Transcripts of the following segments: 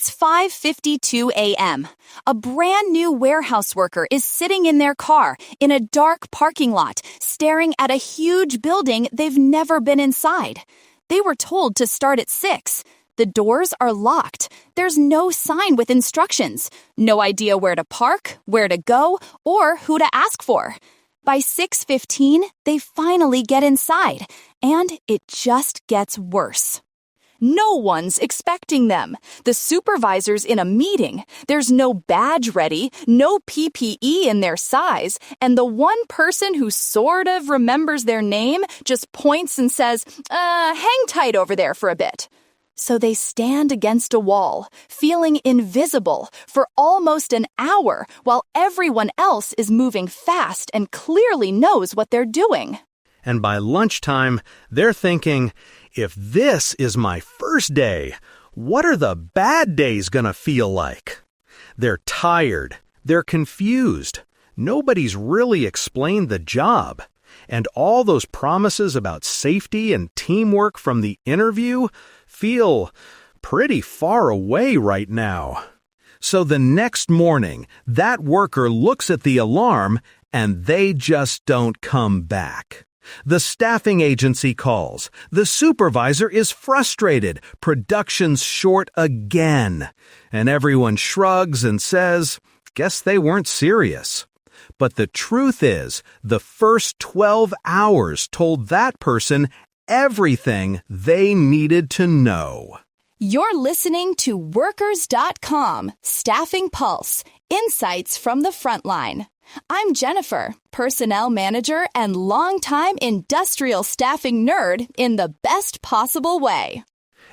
It's 5:52 a.m. A brand new warehouse worker is sitting in their car in a dark parking lot, staring at a huge building they've never been inside. They were told to start at 6. The doors are locked. There's no sign with instructions. No idea where to park, where to go, or who to ask for. By 6:15, they finally get inside, and it just gets worse. No one's expecting them. The supervisor's in a meeting. There's no badge ready, no PPE in their size, and the one person who sort of remembers their name just points and says, hang tight over there for a bit. So they stand against a wall, feeling invisible for almost an hour while everyone else is moving fast and clearly knows what they're doing. And by lunchtime, they're thinking, if this is my first day, what are the bad days gonna feel like? They're tired. They're confused. Nobody's really explained the job. And all those promises about safety and teamwork from the interview feel pretty far away right now. So the next morning, that worker looks at the alarm and they just don't come back. The staffing agency calls. The supervisor is frustrated. Production's short again. And everyone shrugs and says, guess they weren't serious. But the truth is, the first 12 hours told that person everything they needed to know. You're listening to Workers.com Staffing Pulse, Insights from the Frontline. I'm Jennifer, Personnel Manager and longtime industrial staffing nerd in the best possible way.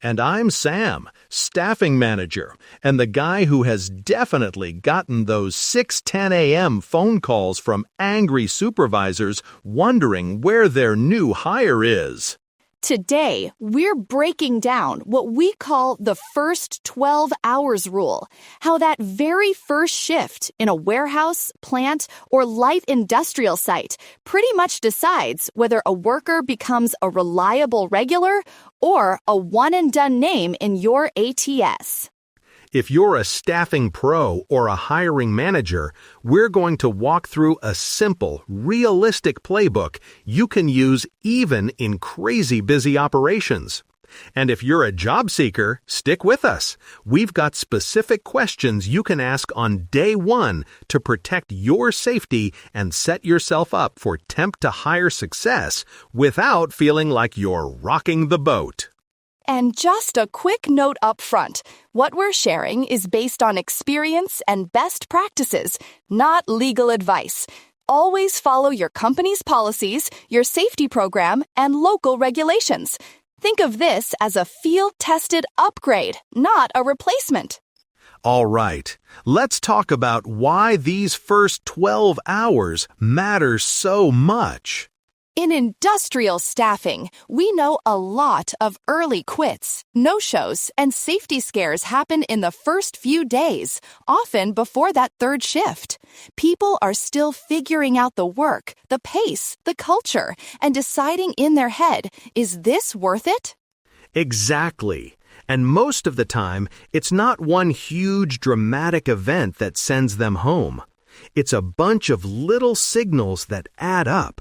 And I'm Sam, Staffing Manager, and the guy who has definitely gotten those 6:10 a.m. phone calls from angry supervisors wondering where their new hire is. Today, we're breaking down what we call the first 12 hours rule, how that very first shift in a warehouse, plant, or light industrial site pretty much decides whether a worker becomes a reliable regular or a one-and-done name in your ATS. If you're a staffing pro or a hiring manager, we're going to walk through a simple, realistic playbook you can use even in crazy busy operations. And if you're a job seeker, stick with us. We've got specific questions you can ask on day one to protect your safety and set yourself up for temp-to-hire success without feeling like you're rocking the boat. And just a quick note up front, what we're sharing is based on experience and best practices, not legal advice. Always follow your company's policies, your safety program, and local regulations. Think of this as a field-tested upgrade, not a replacement. All right, let's talk about why these first 12 hours matter so much. In industrial staffing, we know a lot of early quits, no-shows, and safety scares happen in the first few days, often before that third shift. People are still figuring out the work, the pace, the culture, and deciding in their head, is this worth it? Exactly. And most of the time, it's not one huge dramatic event that sends them home. It's a bunch of little signals that add up.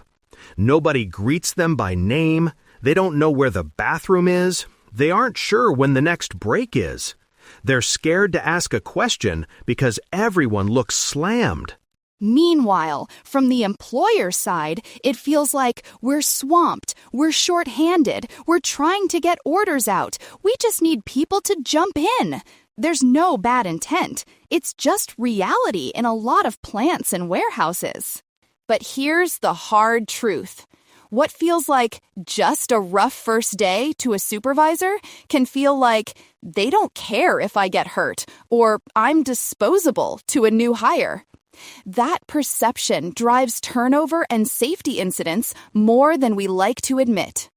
Nobody greets them by name. They don't know where the bathroom is. They aren't sure when the next break is. They're scared to ask a question because everyone looks slammed. Meanwhile, from the employer side, it feels like we're swamped, we're short-handed, we're trying to get orders out. We just need people to jump in. There's no bad intent. It's just reality in a lot of plants and warehouses. But here's the hard truth. What feels like just a rough first day to a supervisor can feel like they don't care if I get hurt or I'm disposable to a new hire. That perception drives turnover and safety incidents more than we like to admit.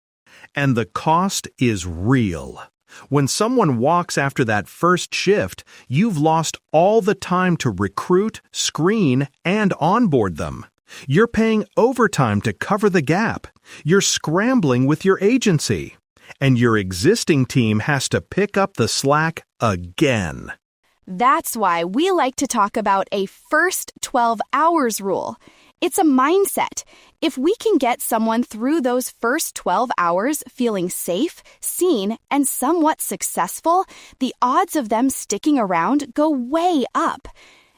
And the cost is real. When someone walks after that first shift, you've lost all the time to recruit, screen, and onboard them. You're paying overtime to cover the gap. You're scrambling with your agency. and your existing team has to pick up the slack again. That's why we like to talk about a first 12 hours rule. It's a mindset. If we can get someone through those first 12 hours feeling safe, seen, and somewhat successful, the odds of them sticking around go way up.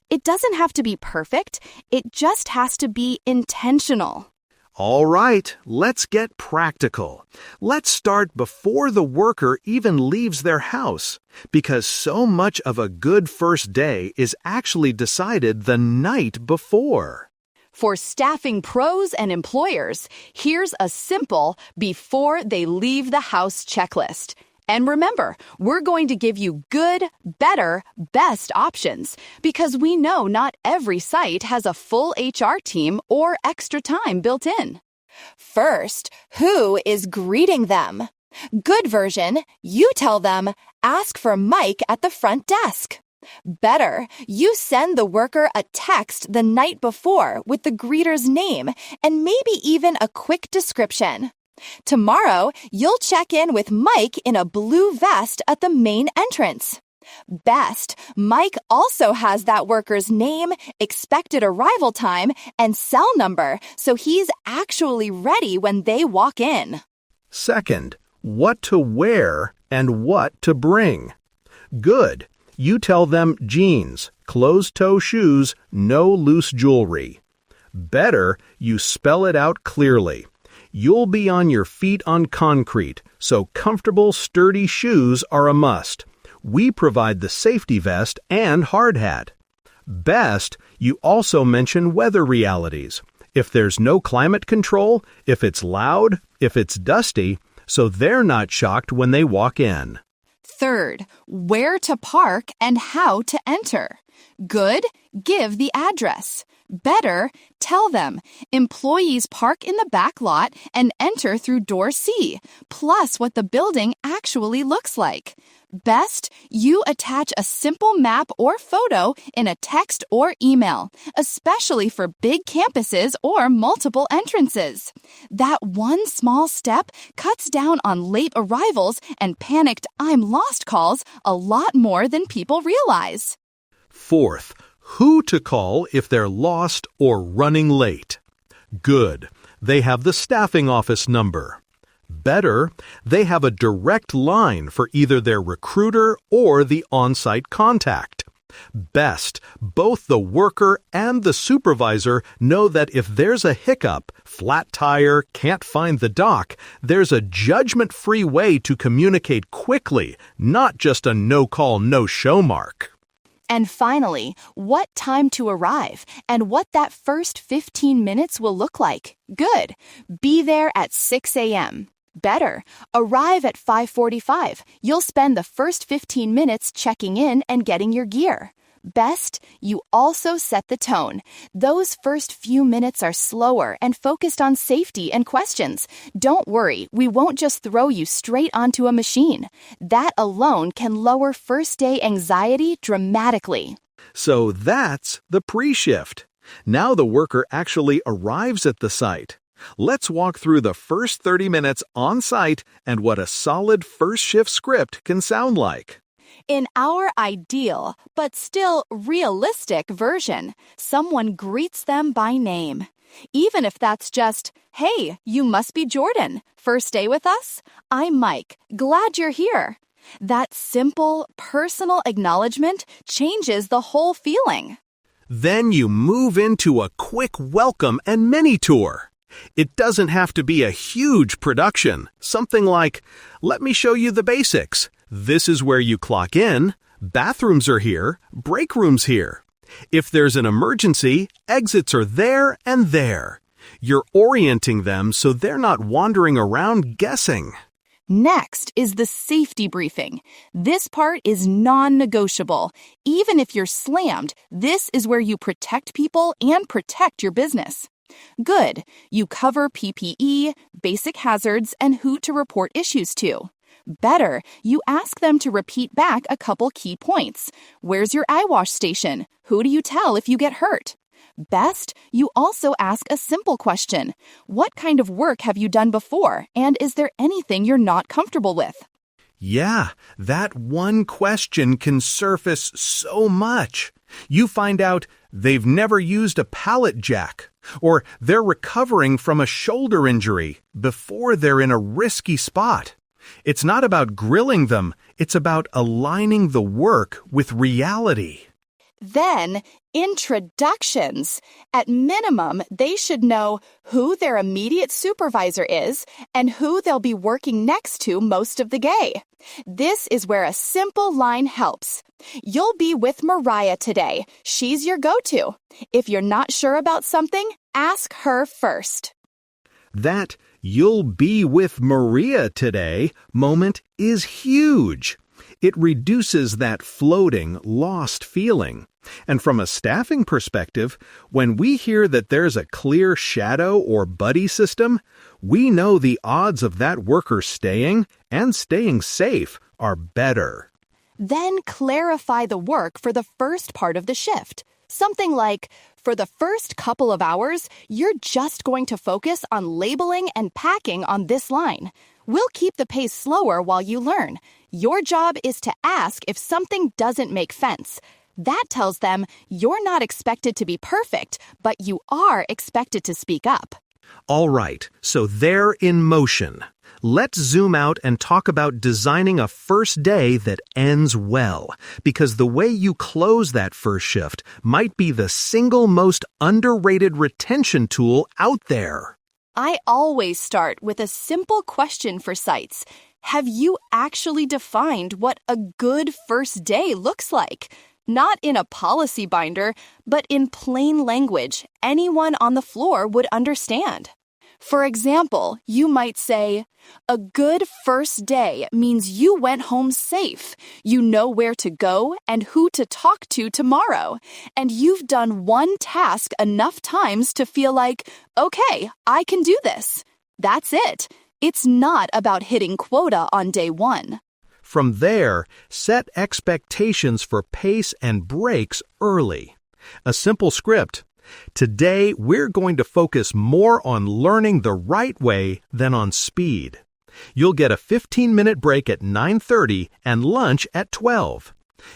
It doesn't have to be perfect. It just has to be intentional. All right, let's get practical. Let's start before the worker even leaves their house, because so much of a good first day is actually decided the night before. For staffing pros and employers, here's a simple before they leave the house checklist. And remember, we're going to give you good, better, best options because we know not every site has a full HR team or extra time built in. First, who is greeting them? Good version, you tell them, ask for Mike at the front desk. Better, you send the worker a text the night before with the greeter's name and maybe even a quick description. Tomorrow, you'll check in with Mike in a blue vest at the main entrance. Best, Mike also has that worker's name, expected arrival time, and cell number, so he's actually ready when they walk in. Second, what to wear and what to bring. Good. You tell them jeans, closed-toe shoes, no loose jewelry. Better, you spell it out clearly. You'll be on your feet on concrete, so comfortable, sturdy shoes are a must. We provide the safety vest and hard hat. Best, you also mention weather realities. If there's no climate control, if it's loud, if it's dusty, so they're not shocked when they walk in. Third, where to park and how to enter. Good, give the address. Better, tell them. Employees park in the back lot and enter through door C, plus what the building actually looks like. Best, you attach a simple map or photo in a text or email, especially for big campuses or multiple entrances. That one small step cuts down on late arrivals and panicked "I'm lost" calls a lot more than people realize. Fourth, who to call if they're lost or running late. Good, they have the staffing office number. Better, they have a direct line for either their recruiter or the on-site contact. Best, both the worker and the supervisor know that if there's a hiccup, flat tire, can't find the dock, there's a judgment-free way to communicate quickly, not just a no-call, no-show mark. And finally, what time to arrive and what that first 15 minutes will look like. Good. Be there at 6 a.m. Better, arrive at 5:45. You'll spend the first 15 minutes checking in and getting your gear. Best, you also set the tone. Those first few minutes are slower and focused on safety and questions. Don't worry, we won't just throw you straight onto a machine. That alone can lower first day anxiety dramatically. So that's the pre-shift. Now the worker actually arrives at the site. Let's walk through the first 30 minutes on site and what a solid first shift script can sound like. In our ideal, but still realistic version, someone greets them by name. Even if that's just, "Hey, you must be Jordan. First day with us? I'm Mike. Glad you're here." That simple, personal acknowledgement changes the whole feeling. Then you move into a quick welcome and mini tour. It doesn't have to be a huge production. Something like, "Let me show you the basics. This is where you clock in. Bathrooms are here. Break room's here. If there's an emergency, exits are there and there." You're orienting them so they're not wandering around guessing. Next is the safety briefing. This part is non-negotiable. Even if you're slammed, this is where you protect people and protect your business. Good. You cover PPE, basic hazards, and who to report issues to. Better, you ask them to repeat back a couple key points. Where's your eye wash station? Who do you tell if you get hurt? Best, you also ask a simple question. What kind of work have you done before, and is there anything you're not comfortable with? Yeah, that one question can surface so much. You find out they've never used a pallet jack, or they're recovering from a shoulder injury before they're in a risky spot. It's not about grilling them, it's about aligning the work with reality. Then, introductions. At minimum, they should know who their immediate supervisor is and who they'll be working next to most of the day. This is where a simple line helps. You'll be with Mariah today. She's your go-to. If you're not sure about something, ask her first. That "you'll be with Maria today" moment is huge. It reduces that floating, lost feeling. And from a staffing perspective, when we hear that there's a clear shadow or buddy system, we know the odds of that worker staying and staying safe are better. Then clarify the work for the first part of the shift. Something like, for the first couple of hours, you're just going to focus on labeling and packing on this line. We'll keep the pace slower while you learn. Your job is to ask if something doesn't make sense. That tells them you're not expected to be perfect, but you are expected to speak up. All right, so they're in motion. Let's zoom out and talk about designing a first day that ends well, because the way you close that first shift might be the single most underrated retention tool out there. I always start with a simple question for sites. Have you actually defined what a good first day looks like? Not in a policy binder, but in plain language anyone on the floor would understand. For example, you might say, a good first day means you went home safe. You know where to go and who to talk to tomorrow. And you've done one task enough times to feel like, okay, I can do this. That's it. It's not about hitting quota on day one. From there, set expectations for pace and breaks early. A simple script. Today, we're going to focus more on learning the right way than on speed. You'll get a 15-minute break at 9:30 and lunch at 12.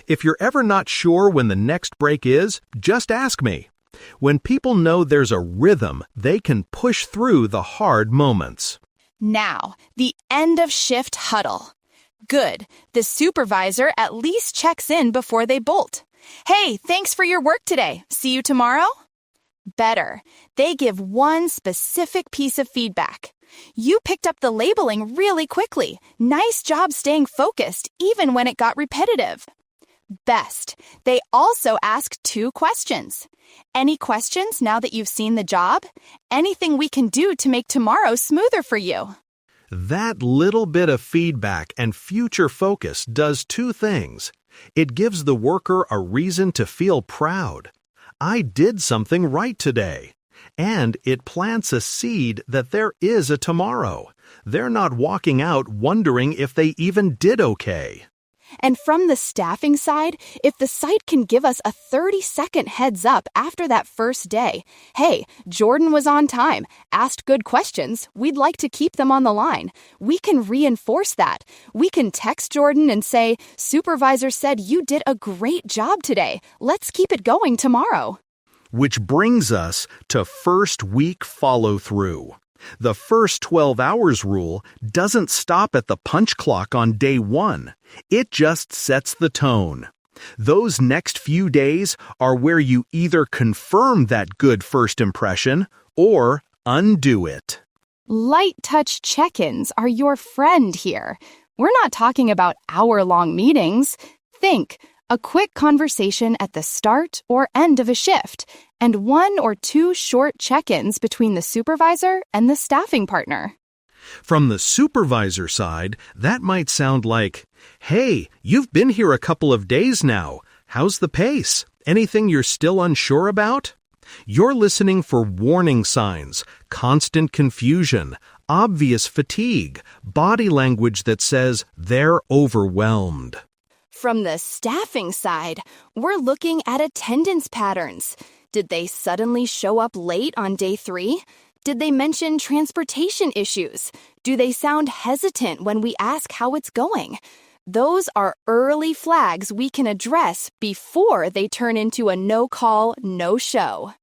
If you're ever not sure when the next break is, just ask me. When people know there's a rhythm, they can push through the hard moments. Now, the end of shift huddle. Good. The supervisor at least checks in before they bolt. Hey, thanks for your work today. See you tomorrow? Better. They give one specific piece of feedback. You picked up the labeling really quickly. Nice job staying focused, even when it got repetitive. Best. They also ask 2 questions. Any questions now that you've seen the job? Anything we can do to make tomorrow smoother for you? That little bit of feedback and future focus does 2 things. It gives the worker a reason to feel proud. I did something right today. And it plants a seed that there is a tomorrow. They're not walking out wondering if they even did okay. And from the staffing side, if the site can give us a 30-second heads up after that first day, hey, Jordan was on time, asked good questions, we'd like to keep them on the line. We can reinforce that. We can text Jordan and say, supervisor said you did a great job today. Let's keep it going tomorrow. Which brings us to first week follow-through. The first 12 hours rule doesn't stop at the punch clock on day 1. It just sets the tone. Those next few days are where you either confirm that good first impression or undo it. Light touch check-ins are your friend here. We're not talking about hour-long meetings. Think, a quick conversation at the start or end of a shift, and 1 or 2 short check-ins between the supervisor and the staffing partner. From the supervisor side, that might sound like, hey, you've been here a couple of days now. How's the pace? Anything you're still unsure about? You're listening for warning signs, constant confusion, obvious fatigue, body language that says they're overwhelmed. From the staffing side, we're looking at attendance patterns. Did they suddenly show up late on day 3? Did they mention transportation issues? Do they sound hesitant when we ask how it's going? Those are early flags we can address before they turn into a no-call, no-show.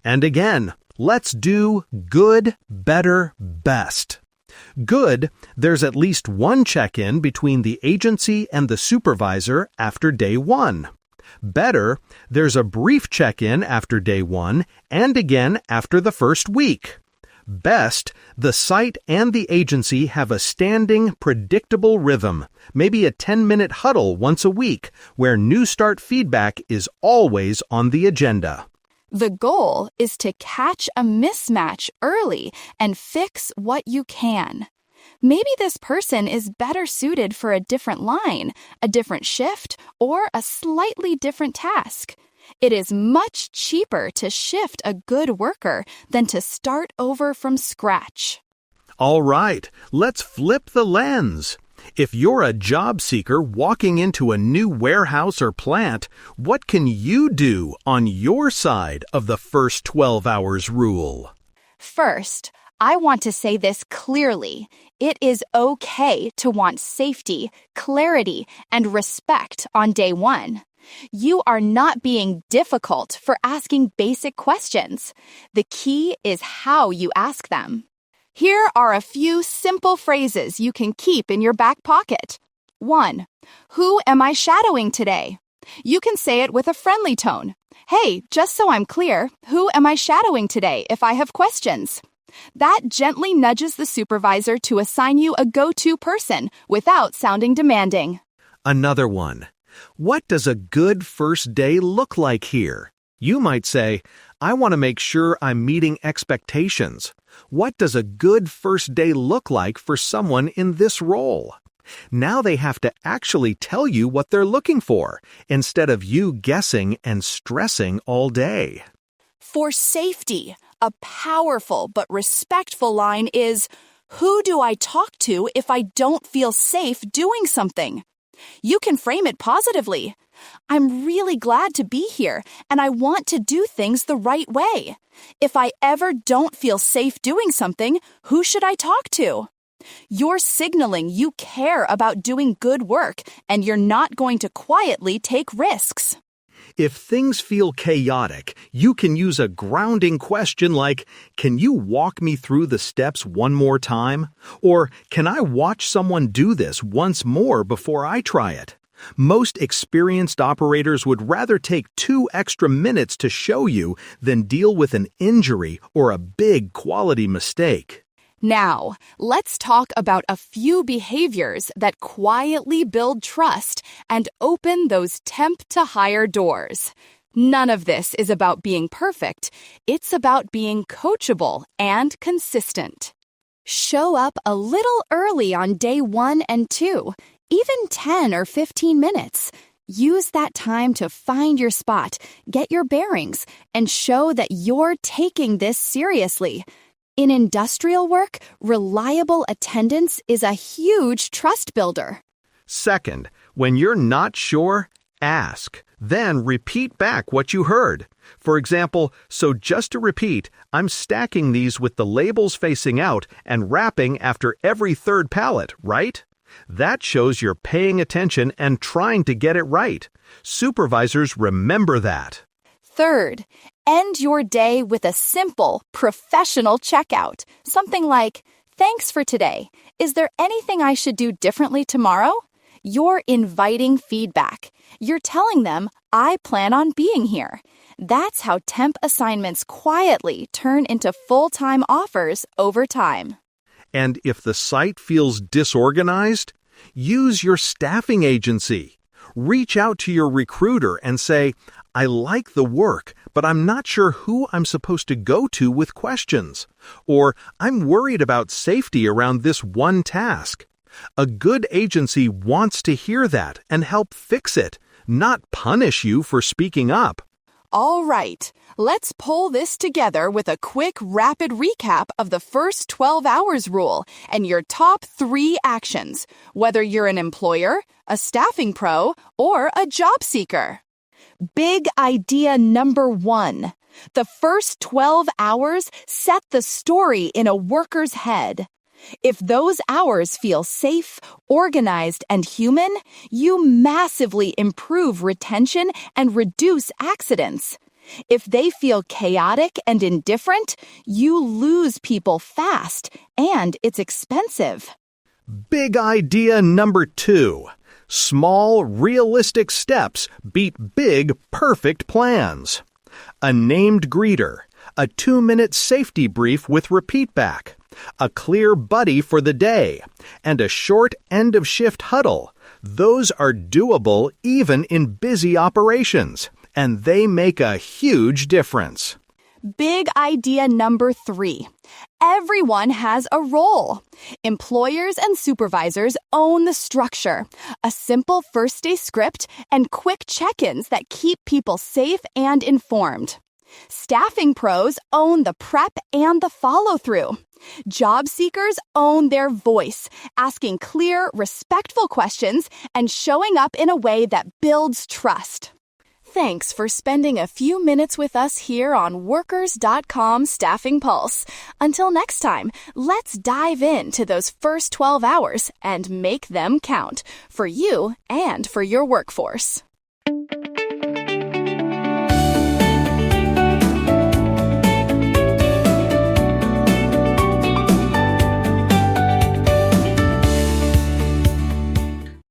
And again, let's do good, better, best. Good, there's at least one check-in between the agency and the supervisor after day 1. Better, there's a brief check-in after day 1 and again after the first week. Best, the site and the agency have a standing, predictable rhythm, maybe a 10-minute huddle once a week, where new start feedback is always on the agenda. The goal is to catch a mismatch early and fix what you can. Maybe this person is better suited for a different line, a different shift, or a slightly different task. It is much cheaper to shift a good worker than to start over from scratch. All right, let's flip the lens. If you're a job seeker walking into a new warehouse or plant, what can you do on your side of the first 12 hours rule? First, I want to say this clearly. It is okay to want safety, clarity, and respect on day 1. You are not being difficult for asking basic questions. The key is how you ask them. Here are a few simple phrases you can keep in your back pocket. 1. Who am I shadowing today? You can say it with a friendly tone. Hey, just so I'm clear, who am I shadowing today if I have questions? That gently nudges the supervisor to assign you a go-to person without sounding demanding. Another one. What does a good first day look like here? You might say, I want to make sure I'm meeting expectations. What does a good first day look like for someone in this role? Now they have to actually tell you what they're looking for, instead of you guessing and stressing all day. For safety, a powerful but respectful line is, who do I talk to if I don't feel safe doing something? You can frame it positively. I'm really glad to be here, and I want to do things the right way. If I ever don't feel safe doing something, who should I talk to? You're signaling you care about doing good work, and you're not going to quietly take risks. If things feel chaotic, you can use a grounding question like, can you walk me through the steps one more time? Or, can I watch someone do this once more before I try it? Most experienced operators would rather take 2 extra minutes to show you than deal with an injury or a big quality mistake. Now, let's talk about a few behaviors that quietly build trust and open those temp-to-hire doors. None of this is about being perfect. It's about being coachable and consistent. Show up a little early on day 1 and 2, even 10 or 15 minutes. Use that time to find your spot, get your bearings, and show that you're taking this seriously. In industrial work, reliable attendance is a huge trust builder. Second, when you're not sure, ask. Then repeat back what you heard. For example, so just to repeat, I'm stacking these with the labels facing out and wrapping after every third pallet, right? That shows you're paying attention and trying to get it right. Supervisors remember that. Third, end your day with a simple, professional checkout. Something like, thanks for today. Is there anything I should do differently tomorrow? You're inviting feedback. You're telling them, I plan on being here. That's how temp assignments quietly turn into full-time offers over time. And if the site feels disorganized, use your staffing agency. Reach out to your recruiter and say, I like the work, but I'm not sure who I'm supposed to go to with questions. Or, I'm worried about safety around this one task. A good agency wants to hear that and help fix it, not punish you for speaking up. All right, let's pull this together with a quick, rapid recap of the first 12 hours rule and your top 3 actions, whether you're an employer, a staffing pro, or a job seeker. Big idea number 1. The first 12 hours set the story in a worker's head. If those hours feel safe, organized, and human, you massively improve retention and reduce accidents. If they feel chaotic and indifferent, you lose people fast, and it's expensive. Big idea number 2. Small, realistic steps beat big, perfect plans. A named greeter, a 2-minute safety brief with repeat back, a clear buddy for the day, and a short end-of-shift huddle. Those are doable even in busy operations, and they make a huge difference. Big idea number 3. Everyone has a role. Employers and supervisors own the structure, a simple first day script, and quick check-ins that keep people safe and informed. Staffing pros own the prep and the follow-through. Job seekers own their voice, asking clear, respectful questions and showing up in a way that builds trust. Thanks for spending a few minutes with us here on Workers.com Staffing Pulse. Until next time, let's dive into those first 12 hours and make them count for you and for your workforce.